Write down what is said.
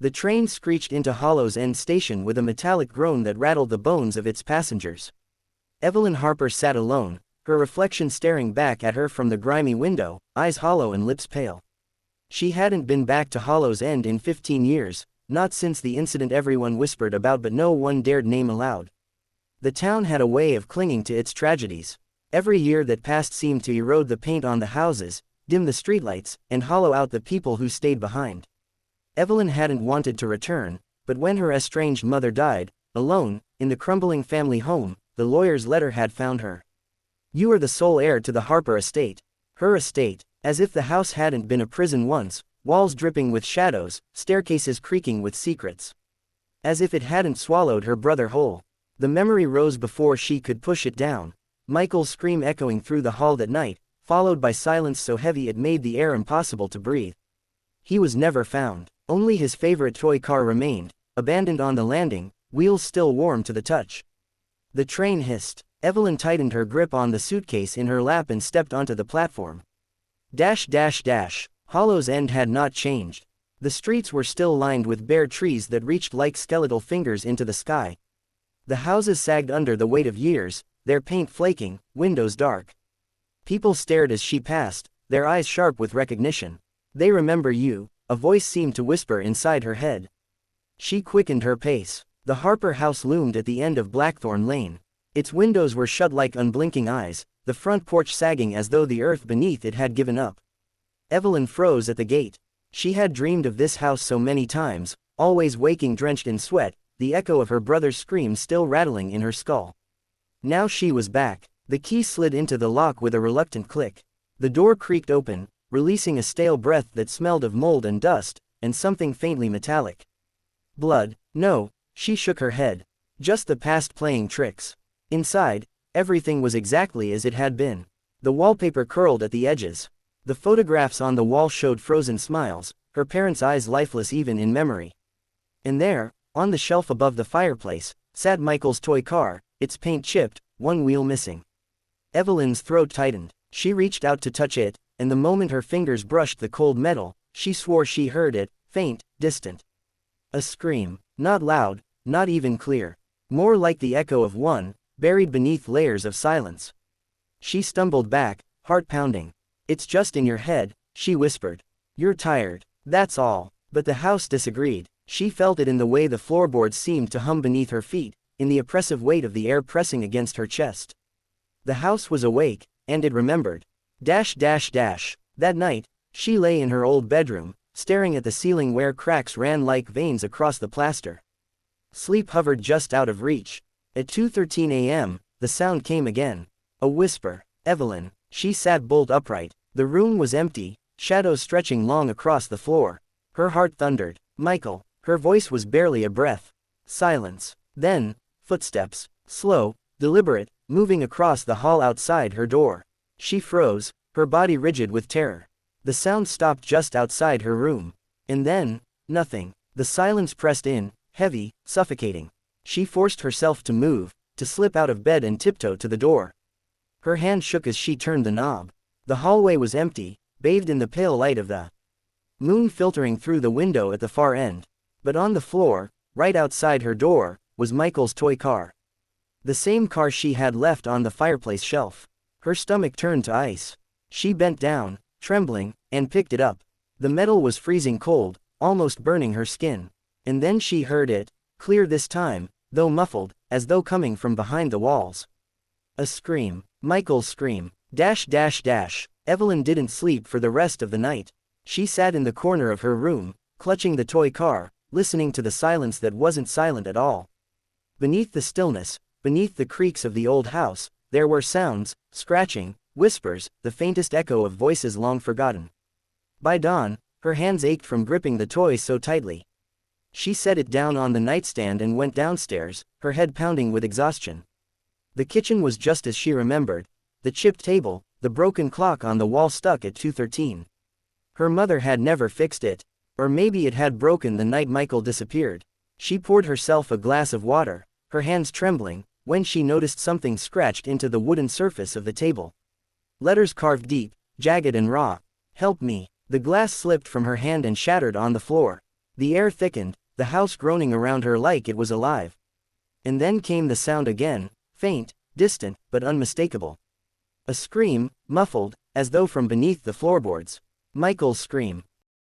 The train screeched into Hollow's End station with a metallic groan that rattled the bones of its passengers. Evelyn Harper sat alone, her reflection staring back at her from the grimy window, eyes hollow and lips pale. She hadn't been back to Hollow's End in 15 years, not since the incident everyone whispered about but no one dared name aloud. The town had a way of clinging to its tragedies. Every year that passed seemed to erode the paint on the houses, dim the streetlights, and hollow out the people who stayed behind. Evelyn hadn't wanted to return, but when her estranged mother died, alone, in the crumbling family home, the lawyer's letter had found her. "You are the sole heir to the Harper estate." Her estate, as if the house hadn't been a prison once, walls dripping with shadows, staircases creaking with secrets. As if it hadn't swallowed her brother whole. The memory rose before she could push it down. Michael's scream echoing through the hall that night, followed by silence so heavy it made the air impossible to breathe. He was never found. Only his favorite toy car remained, abandoned on the landing, wheels still warm to the touch. The train hissed. Evelyn tightened her grip on the suitcase in her lap and stepped onto the platform. Hollow's End had not changed. The streets were still lined with bare trees that reached like skeletal fingers into the sky. The houses sagged under the weight of years, their paint flaking, windows dark. People stared as she passed, their eyes sharp with recognition. "They remember you," a voice seemed to whisper inside her head. She quickened her pace. The Harper house loomed at the end of Blackthorn Lane. Its windows were shut like unblinking eyes, the front porch sagging as though the earth beneath it had given up. Evelyn froze at the gate. She had dreamed of this house so many times, always waking drenched in sweat, the echo of her brother's scream still rattling in her skull. Now she was back. The key slid into the lock with a reluctant click. The door creaked open, releasing a stale breath that smelled of mold and dust, and something faintly metallic. Blood? No, she shook her head. Just the past playing tricks. Inside, everything was exactly as it had been. The wallpaper curled at the edges. The photographs on the wall showed frozen smiles, her parents' eyes lifeless even in memory. And there, on the shelf above the fireplace, sat Michael's toy car, its paint chipped, one wheel missing. Evelyn's throat tightened. She reached out to touch it, and the moment her fingers brushed the cold metal, she swore she heard it, faint, distant. A scream, not loud, not even clear. More like the echo of one, buried beneath layers of silence. She stumbled back, heart pounding. "It's just in your head," she whispered. "You're tired, that's all." But the house disagreed. She felt it in the way the floorboards seemed to hum beneath her feet, in the oppressive weight of the air pressing against her chest. The house was awake, and it remembered. That night, she lay in her old bedroom, staring at the ceiling where cracks ran like veins across the plaster. Sleep hovered just out of reach. At 2:13 a.m., the sound came again. A whisper. "Evelyn." She sat bolt upright. The room was empty, shadows stretching long across the floor. Her heart thundered. "Michael." Her voice was barely a breath. Silence. Then, footsteps. Slow, deliberate, moving across the hall outside her door. She froze, her body rigid with terror. The sound stopped just outside her room. And then, nothing. The silence pressed in, heavy, suffocating. She forced herself to move, to slip out of bed and tiptoe to the door. Her hand shook as she turned the knob. The hallway was empty, bathed in the pale light of the moon filtering through the window at the far end. But on the floor, right outside her door, was Michael's toy car. The same car she had left on the fireplace shelf. Her stomach turned to ice. She bent down, trembling, and picked it up. The metal was freezing cold, almost burning her skin. And then she heard it, clear this time, though muffled, as though coming from behind the walls. A scream. Michael's scream. Evelyn didn't sleep for the rest of the night. She sat in the corner of her room, clutching the toy car, listening to the silence that wasn't silent at all. Beneath the stillness, beneath the creaks of the old house, there were sounds, scratching, whispers, the faintest echo of voices long forgotten. By dawn, her hands ached from gripping the toy so tightly. She set it down on the nightstand and went downstairs, her head pounding with exhaustion. The kitchen was just as she remembered, the chipped table, the broken clock on the wall stuck at 2:13. Her mother had never fixed it, or maybe it had broken the night Michael disappeared. She poured herself a glass of water, her hands trembling, when she noticed something scratched into the wooden surface of the table. Letters carved deep, jagged and raw. "Help me." The glass slipped from her hand and shattered on the floor. The air thickened, the house groaning around her like it was alive. And then came the sound again, faint, distant, but unmistakable. A scream, muffled, as though from beneath the floorboards. Michael's scream.